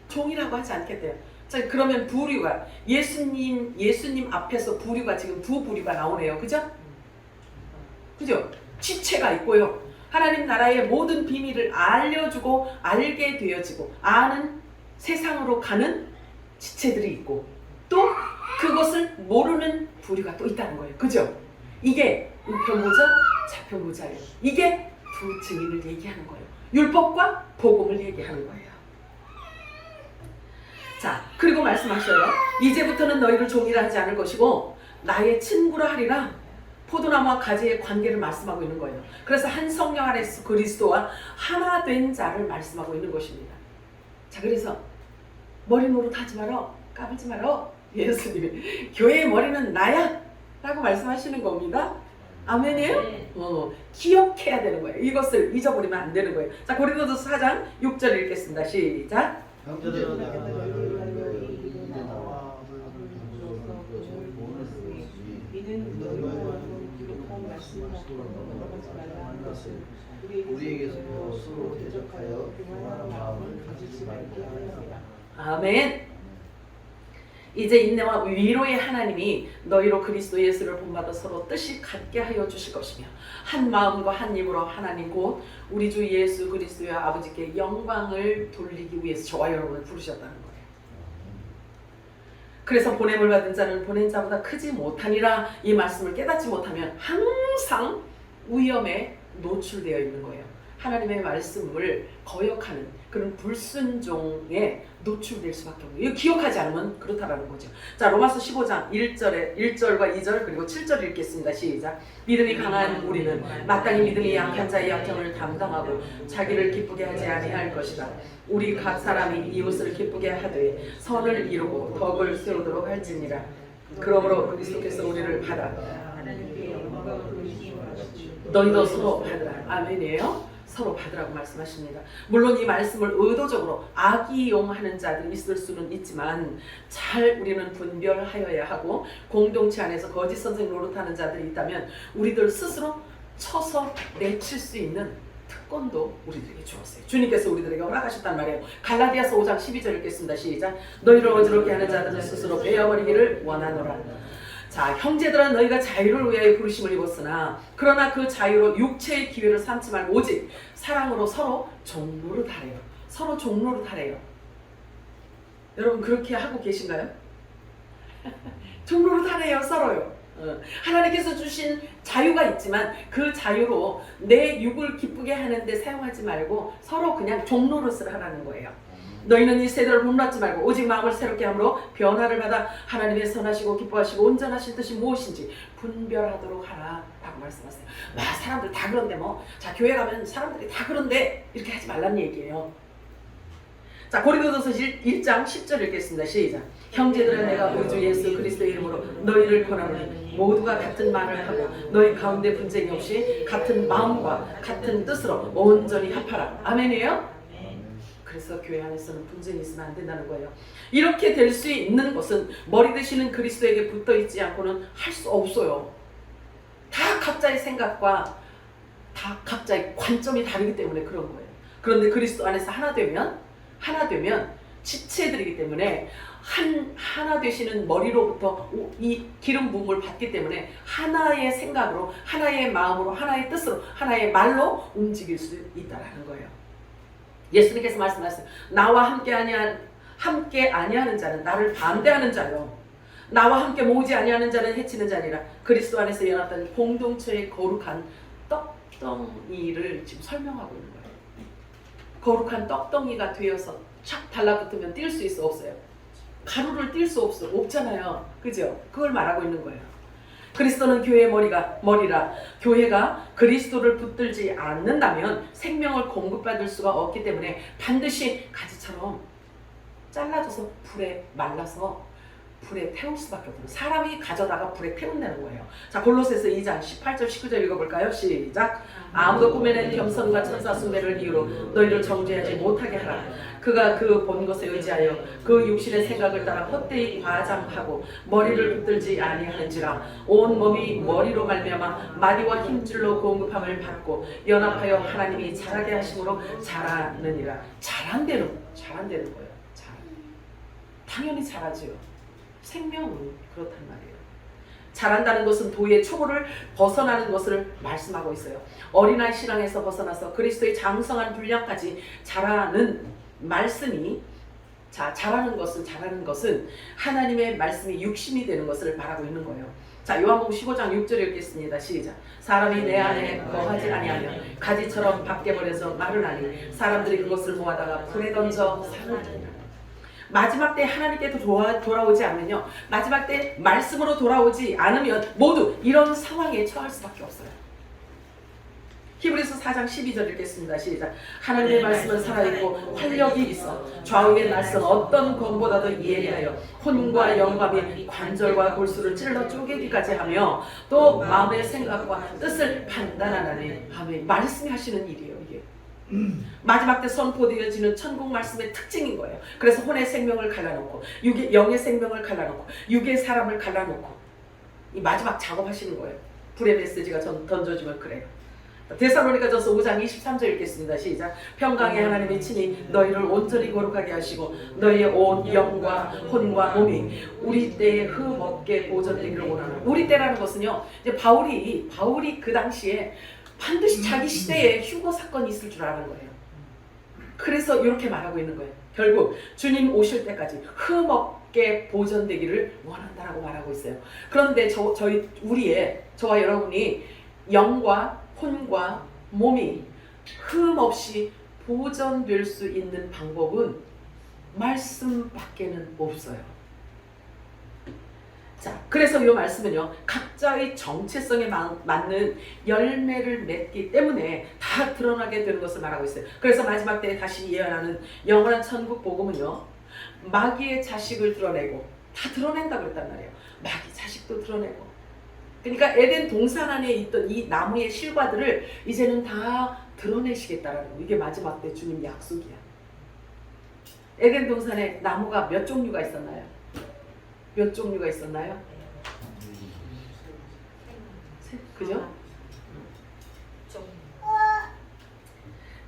종이라고 하지 않겠대요. 자, 그러면 부류가 예수님 앞에서 부류가 지금 두 부류가 나오네요. 그죠? 그죠? 지체가 있고요. 하나님 나라의 모든 비밀을 알려주고 알게 되어지고 아는 세상으로 가는 지체들이 있고 또 그것을 모르는 부류가 또 있다는 거예요. 그죠? 이게 우편보자, 좌편보자예요. 이게 두 증인을 얘기하는 거예요. 율법과 복음을 얘기하는 거예요. 자, 그리고 말씀하셔요. 이제부터는 너희를 종이라 하지 않을 것이고 나의 친구라 하리라. 포도나무와 가지의 관계를 말씀하고 있는 거예요. 그래서 한 성령 안에서 그리스도와 하나 된 자를 말씀하고 있는 것입니다. 자, 그래서 머리 노릇하지 마라, 까불지 마라. 예수님이 교회의 머리는 나야 라고 말씀하시는 겁니다. 아멘이에요? 기억해야 되는 거예요. 이것을 잊어버리면 안 되는 거예요. 자, 고린도서 4장 6절 읽겠습니다. 시작. 형제들아 우리에게서 서로 대적하여 교만한 마음을 가지지 말게 하라. 아멘. 이제 인내와 위로의 하나님이 너희로 그리스도 예수를 본받아 서로 뜻이 같게 하여 주실 것이며 한 마음과 한 입으로 하나님 곧 우리 주 예수 그리스도의 아버지께 영광을 돌리기 위해서 저와 여러분을 부르셨다는 거예요. 그래서 보냄을 받은 자는 보낸 자보다 크지 못하니라. 이 말씀을 깨닫지 못하면 항상 위험에 노출되어 있는 거예요. 하나님의 말씀을 거역하는 그런 불순종에 노출될 수밖에 없어요. 이거 기억하지 않으면 그렇다라는 거죠. 자, 로마서 15장 1절과 2절 그리고 7절 읽겠습니다. 시작. 믿음이 강한 우리는 마땅히 믿음이 약한 자의 약점을 담당하고 자기를 기쁘게 하지 아니할 것이다. 우리 각 사람이 이웃을 기쁘게 하되 선을 이루고 덕을 세우도록 할지니라. 그러므로 그리스도께서 우리를 받아 너희도 서로 받으라. 아멘이에요. 서로 받으라고 말씀하십니다. 물론 이 말씀을 의도적으로 악이용하는 자들이 있을 수는 있지만 잘 우리는 분별하여야 하고 공동체 안에서 거짓 선생 노릇하는 자들이 있다면 우리들 스스로 쳐서 내칠 수 있는 특권도 우리들에게 주었어요. 주님께서 우리들에게 허락하셨단 말이에요. 갈라디아서 5장 12절 읽겠습니다. 시작. 너희를 어지럽게 하는 자들은 스스로 베어버리기를 원하노라. 자, 형제들아 너희가 자유를 위하여 부르심을 입었으나 그러나 그 자유로 육체의 기회를 삼지 말고 오직 사랑으로 서로 종노릇하래요. 서로 종노릇하래요. 여러분 그렇게 하고 계신가요? 종노릇하래요. 서로요. 하나님께서 주신 자유가 있지만 그 자유로 내 육을 기쁘게 하는데 사용하지 말고 서로 그냥 종노릇을 하라는 거예요. 너희는 이 세대를 본받지 말고 오직 마음을 새롭게 함으로 변화를 받아 하나님의 선하시고 기뻐하시고 온전하신 뜻이 무엇인지 분별하도록 하라 라고 말씀하세요. 와, 사람들 다 그런데 뭐 자 교회 가면 사람들이 다 그런데 이렇게 하지 말란 얘기예요. 자, 고린도전서 1장 10절 읽겠습니다. 시작. 형제들아 내가 우리 주 예수 그리스도의 이름으로 너희를 권하노니 모두가 같은 말을 하고 너희 가운데 분쟁이 없이 같은 마음과 같은 뜻으로 온전히 합하라. 아멘이에요? 그래서 교회 안에서는 분쟁이 있으면 안 된다는 거예요. 이렇게 될 수 있는 것은 머리 되시는 그리스도에게 붙어 있지 않고는 할 수 없어요. 다 각자의 생각과 다 각자의 관점이 다르기 때문에 그런 거예요. 그런데 그리스도 안에서 하나 되면 지체들이기 때문에 하나 되시는 머리로부터 이 기름 부음을 받기 때문에 하나의 생각으로, 하나의 마음으로, 하나의 뜻으로, 하나의 말로 움직일 수 있다라는 거예요. 예수님께서 말씀하셨어요. 나와 함께 아니하는 자는 나를 반대하는 자요, 나와 함께 모으지 아니하는 자는 해치는 자니라. 그리스도 안에서 연합된 공동체의 거룩한 떡덩이를 지금 설명하고 있는 거예요. 거룩한 떡덩이가 되어서 착 달라붙으면 뛸 수 있어, 없어요? 가루를 뛸 수 없잖아요. 그죠? 그걸 말하고 있는 거예요. 그리스도는 교회의 머리라. 교회가 그리스도를 붙들지 않는다면 생명을 공급받을 수가 없기 때문에 반드시 가지처럼 잘라져서 불에 말라서 불에 태울 수밖에 없어요. 사람이 가져다가 불에 태운다는 거예요. 자, 골로새서 2장 18절 19절 읽어볼까요? 시작. 아무도 꾸며낸 겸손과 천사 숭배를 이유로 너희를 정죄하지 못하게 하라. 그가 그 본 것에 의지하여 그 육신의 생각을 따라 헛되이 과장하고 머리를 붙들지 아니하는지라. 온 몸이 머리로 말미암아 마디와 힘줄로 공급함을 받고 연합하여 하나님이 자라게 하심으로 자라느니라. 자란대는 거예요. 당연히 자라죠. 생명은 그렇단 말이에요. 자란다는 것은 도의 초보를 벗어나는 것을 말씀하고 있어요. 어린아이 신앙에서 벗어나서 그리스도의 장성한 분량까지 자라는 말씀이, 자라는 것은 하나님의 말씀이 육신이 되는 것을 말하고 있는 거예요. 자, 요한복음 15장 6절 읽겠습니다. 시작. 사람이 내 안에 거하지 아니하면 가지처럼 밖에 버려서 마르나니 사람들이 그것을 모아다가 불에 던져 사느니라. 마지막 때 하나님께 돌아오지 않으면요, 마지막 때 말씀으로 돌아오지 않으면 모두 이런 상황에 처할 수밖에 없어요. 히브리서 4장 12절 읽겠습니다. 시작. 하나님의 말씀은 살아있고 활력이 있어 좌우의 낯선 어떤 검보다도 예리하여 혼과 영과 및 관절과 골수를 찔러 쪼개기까지 하며 또 마음의 생각과 뜻을 판단하나니. 아멘. 말씀이 하시는 일이에요. 이게 마지막 때 선포되어지는 천국 말씀의 특징인 거예요. 그래서 혼의 생명을 갈라놓고 영의 생명을 갈라놓고 육의 사람을 갈라놓고 이 마지막 작업하시는 거예요. 불의 메시지가 던져지면 그래요. 데살로니가전서 5장 23절 읽겠습니다. 시작. 평강의 하나님이 친히 너희를 온전히 거룩하게 하시고 너희의 온 영과 혼과 몸이 우리 때에 흠없게 보존되기를 원하는. 우리 때라는 것은요, 이제 바울이 그 당시에 반드시 자기 시대에 휴거 사건이 있을 줄 아는 거예요. 그래서 이렇게 말하고 있는 거예요. 결국 주님 오실 때까지 흠없게 보존되기를 원한다라고 말하고 있어요. 그런데 저와 여러분이 영과 혼과 몸이 흠없이 보존될 수 있는 방법은 말씀밖에는 없어요. 자, 그래서 이 말씀은요, 각자의 정체성에 맞는 열매를 맺기 때문에 다 드러나게 되는 것을 말하고 있어요. 그래서 마지막 때에 다시 예언하는 영원한 천국 복음은요, 마귀의 자식을 드러내고, 다 드러낸다고 그랬단 말이에요. 마귀 자식도 드러내고. 그러니까 에덴 동산 안에 있던 이 나무의 실과들을 이제는 다 드러내시겠다라는 거. 이게 마지막 때 주님 약속이야. 에덴 동산에 나무가 몇 종류가 있었나요? 몇 종류가 있었나요? 그죠?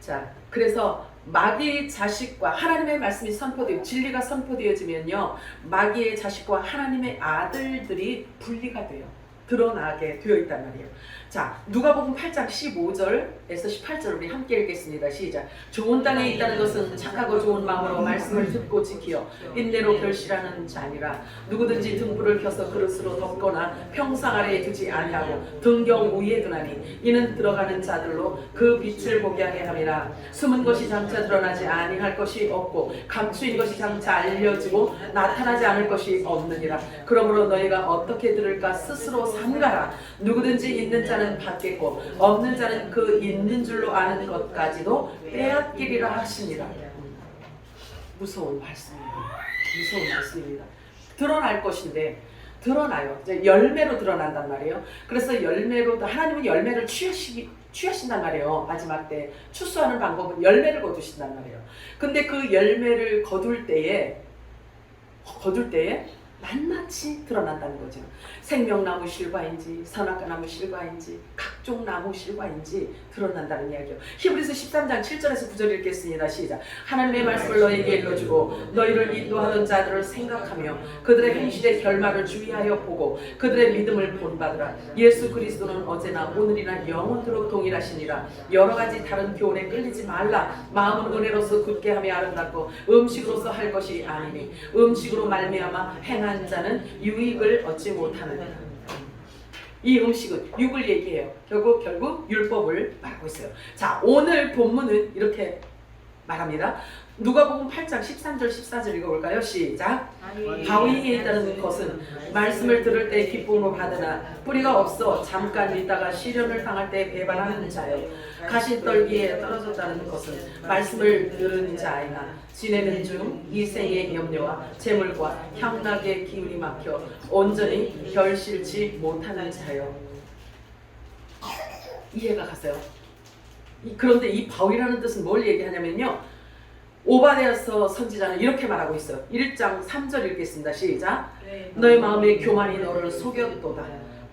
자, 그래서 마귀의 자식과 하나님의 말씀이 선포되고 진리가 선포되어지면요, 마귀의 자식과 하나님의 아들들이 분리가 돼요. 드러나게 되어 있단 말이에요. 자, 누가복음 8장 15절에서 18절 우리 함께 읽겠습니다. 시작. 좋은 땅에 있다는 것은 착하고 좋은 마음으로 말씀을 듣고 지키어 인내로 결실하는 자니라. 누구든지 등불을 켜서 그릇으로 덮거나 평상 아래에 두지 아니하고 등경 위에 두나니 이는 들어가는 자들로 그 빛을 보게 하게 함이라. 숨은 것이 장차 드러나지 아니할 것이 없고 감추인 것이 장차 알려지고 나타나지 않을 것이 없느니라. 그러므로 너희가 어떻게 들을까 스스로 삼가라. 누구든지 있는 자는 받겠고 없는 자는 그 있는 줄로 아는 것까지도 빼앗기리라 하시니라. 무서운 말씀입니다. 무서운 말씀입니다. 드러날 것인데 드러나요. 이제 열매로 드러난단 말이에요. 그래서 열매로, 하나님은 열매를 취하신단 말이에요. 마지막 때 추수하는 방법은 열매를 거두신단 말이에요. 근데 그 열매를 거둘 때에 낱낱이 드러난다는 거죠. 생명나무 실과인지 선악과나무 실과인지 각종 나무 실과인지 드러난다는 이야기요. 히브리서 13장 7절에서 9절 읽겠습니다. 시작. 하나님의 말씀을 너에게 일러주고 너희를 인도하던 자들을 생각하며 그들의 행실의 결말을 주의하여 보고 그들의 믿음을 본받으라. 예수 그리스도는 어제나 오늘이나 영원토록 동일하시니라. 여러 가지 다른 교훈에 끌리지 말라. 마음은 은혜로서 굳게 하며 아름답고 음식으로서 할 것이 아니니 음식으로 말미암아 행한 자는 유익을 얻지 못하느니라. 이 음식은 육을 얘기해요. 결국 율법을 말하고 있어요. 자, 오늘 본문은 이렇게 말합니다. 누가복음 8장 13절 14절 읽어볼까요? 시작. 바위에 있다는 것은 말씀을 들을 때 기쁨으로 받으나 뿌리가 없어 잠깐 있다가 시련을 당할 때 배반하는 자요. 가시떨기에 떨어졌다는 것은 말씀을 들은 자이나 지내는 중 이 생의 염려와 재물과 향락의 기운이 막혀 온전히 결실치 못하는 자요. 이해가 갔어요? 그런데 이 바위라는 뜻은 뭘 얘기하냐면요, 오바댜서 선지자는 이렇게 말하고 있어요. 1장 3절 읽겠습니다. 시작. 너의 마음의 교만이 너를 속였도다.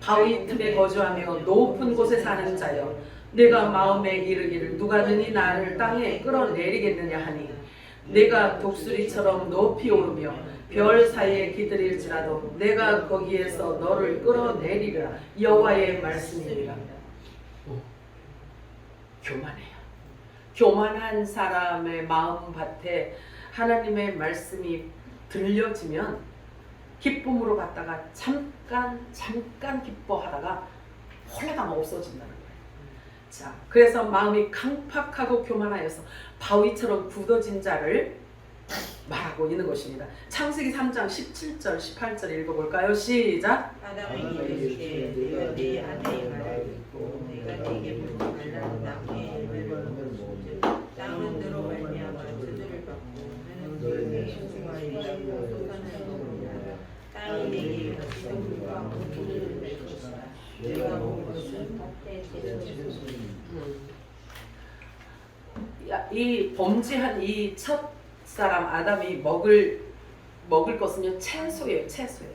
바위 틈에 거주하며 높은 곳에 사는 자여, 내가 마음에 이르기를 누가 능히 나를 땅에 끌어내리겠느냐 하니 내가 독수리처럼 높이 오르며 별 사이에 기들일지라도 내가 거기에서 너를 끌어내리리라. 여호와의 말씀이니라. 교만해요. 교만한 사람의 마음밭에 하나님의 말씀이 들려지면 기쁨으로 받다가 잠깐 기뻐하다가 홀라당 없어진다는 거예요. 자, 그래서 마음이 강팍하고 교만하여서 바위처럼 굳어진 자를 말하고 있는 것입니다. 창세기 3장 17절 18절 읽어볼까요? 시작. 아담에게 이르시되 내가 네 아내의 말을 듣고 내가 네게 물지 말라는 나무의 열매를 땅은 너로 말미암아 저주를 받고 너는 너의 신중하리라고 쏟아내는 것이라. 땅이 내게 가시덤불과 온기를 낼 것이다. 내가 본 것은 밭의 채소이니. 이 범죄한 이 첫 사람 아담이 먹을 것은요, 채소예요. 채소.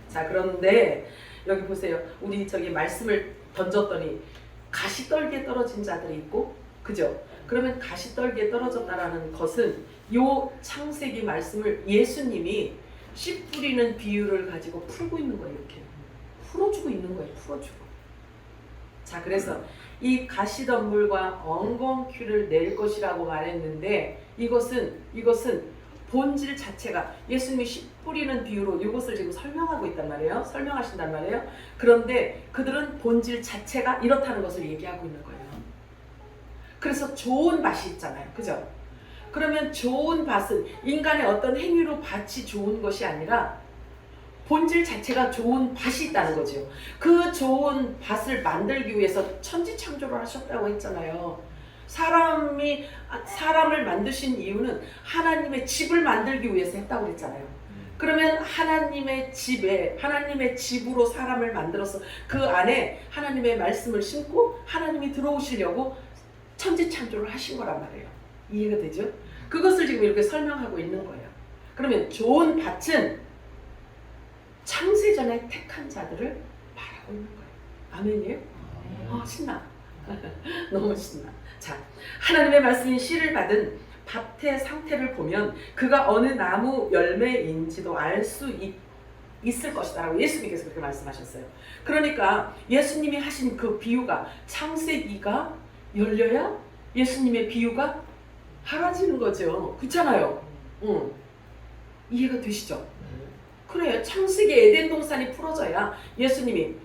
자, 그런데 여기 보세요. 우리 저기 말씀을 던졌더니 가시떨기에 떨어진 자들이 있고, 그죠? 그러면 가시떨기에 떨어졌다라는 것은 요 창세기 말씀을 예수님이 씨 뿌리는 비유를 가지고 풀고 있는 거예요. 이렇게 풀어주고 있는 거예요. 풀어주고. 자, 그래서 이 가시덤불과 엉겅퀴를 낼 것이라고 말했는데 이것은 본질 자체가 예수님이 씨 뿌리는 비유로 이것을 지금 설명하고 있단 말이에요. 설명하신단 말이에요. 그런데 그들은 본질 자체가 이렇다는 것을 얘기하고 있는 거예요. 그래서 좋은 밭이 있잖아요. 그죠? 그러면 좋은 밭은 인간의 어떤 행위로 밭이 좋은 것이 아니라 본질 자체가 좋은 밭이 있다는 거죠. 그 좋은 밭을 만들기 위해서 천지창조를 하셨다고 했잖아요. 사람을 만드신 이유는 하나님의 집을 만들기 위해서 했다고 그랬잖아요. 그러면 하나님의 집으로 사람을 만들어서 그 안에 하나님의 말씀을 심고 하나님이 들어오시려고 천지창조를 하신 거란 말이에요. 이해가 되죠? 그것을 지금 이렇게 설명하고 있는 거예요. 그러면 좋은 밭은 창세전에 택한 자들을 말하고 있는 거예요. 아멘이에요? 신나. 너무 신나. 자, 하나님의 말씀인 씨를 받은 밭의 상태를 보면 그가 어느 나무 열매인지도 알 수 있을 것이다 라고 예수님께서 그렇게 말씀하셨어요. 그러니까 예수님이 하신 그 비유가 창세기가 열려야 예수님의 비유가 하라지는 거죠. 그렇잖아요. 이해가 되시죠? 그래, 창세기 에덴 동산이 풀어져야 예수님이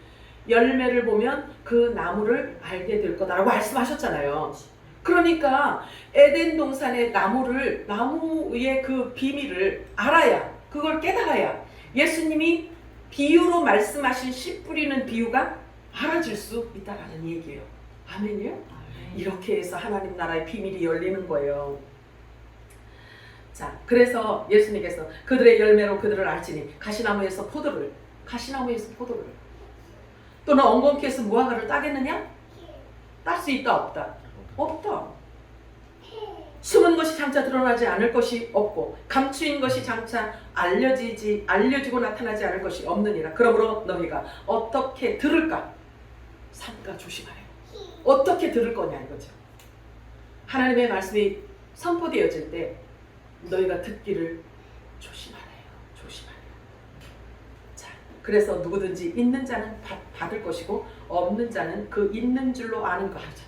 열매를 보면 그 나무를 알게 될 거다라고 말씀하셨잖아요. 그러니까 에덴 동산의 나무의 그 비밀을 알아야, 그걸 깨달아야 예수님이 비유로 말씀하신 씨 뿌리는 비유가 알아질 수 있다라는 얘기예요. 아멘이요? 이렇게 해서 하나님 나라의 비밀이 열리는 거예요. 자, 그래서 예수님께서 그들의 열매로 그들을 알지니 가시나무에서 포도를 또는 엉겅퀴에서 무화과를 따겠느냐? 딸 수 있다 없다? 없다. 숨은 것이 장차 드러나지 않을 것이 없고 감추인 것이 장차 알려지고 나타나지 않을 것이 없느니라. 그러므로 너희가 어떻게 들을까? 삼가 조심하라. 어떻게 들을 거냐 이거죠. 하나님의 말씀이 선포되어질 때 너희가 듣기를 조심하래요. 조심하래요. 자, 그래서 누구든지 있는 자는 받을 것이고 없는 자는 그 있는 줄로 아는 거 하죠.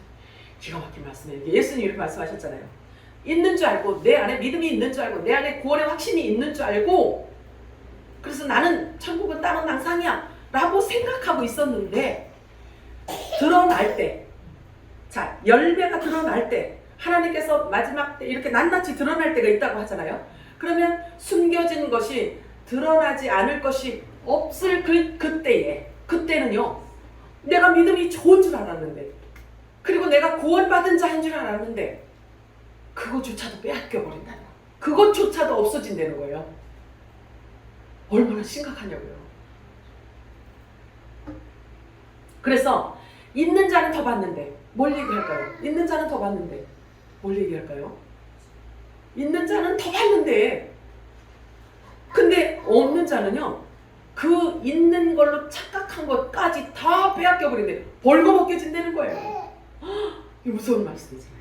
기가 막힌 말씀이에요. 예수님이 이렇게 말씀하셨잖아요. 있는 줄 알고 내 안에 믿음이 있는 줄 알고 내 안에 구원의 확신이 있는 줄 알고 그래서 나는 천국은 땅은 낭상이야 라고 생각하고 있었는데 드러날 때 자, 열매가 드러날 때 하나님께서 마지막 때 이렇게 낱낱이 드러날 때가 있다고 하잖아요. 그러면 숨겨진 것이 드러나지 않을 것이 없을 그때는요 내가 믿음이 좋은 줄 알았는데 그리고 내가 구원받은 자인 줄 알았는데 그것조차도 빼앗겨 버린다는 거. 그것조차도 없어진다는 거예요. 얼마나 심각하냐고요. 그래서 있는 자는 더 받는데 뭘 얘기할까요? 있는 자는 더 받는데 뭘 얘기할까요? 있는 자는 더 받는데 근데 없는 자는요 그 있는 걸로 착각한 것까지 다 빼앗겨 버린대. 벌거벗겨진다는 거예요. 이 무서운 말씀이잖아요.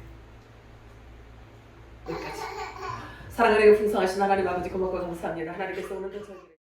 여기까지. 사랑하는 풍성하신 하나님 아버지 고맙고 감사합니다. 하나님께서 오늘도 저희를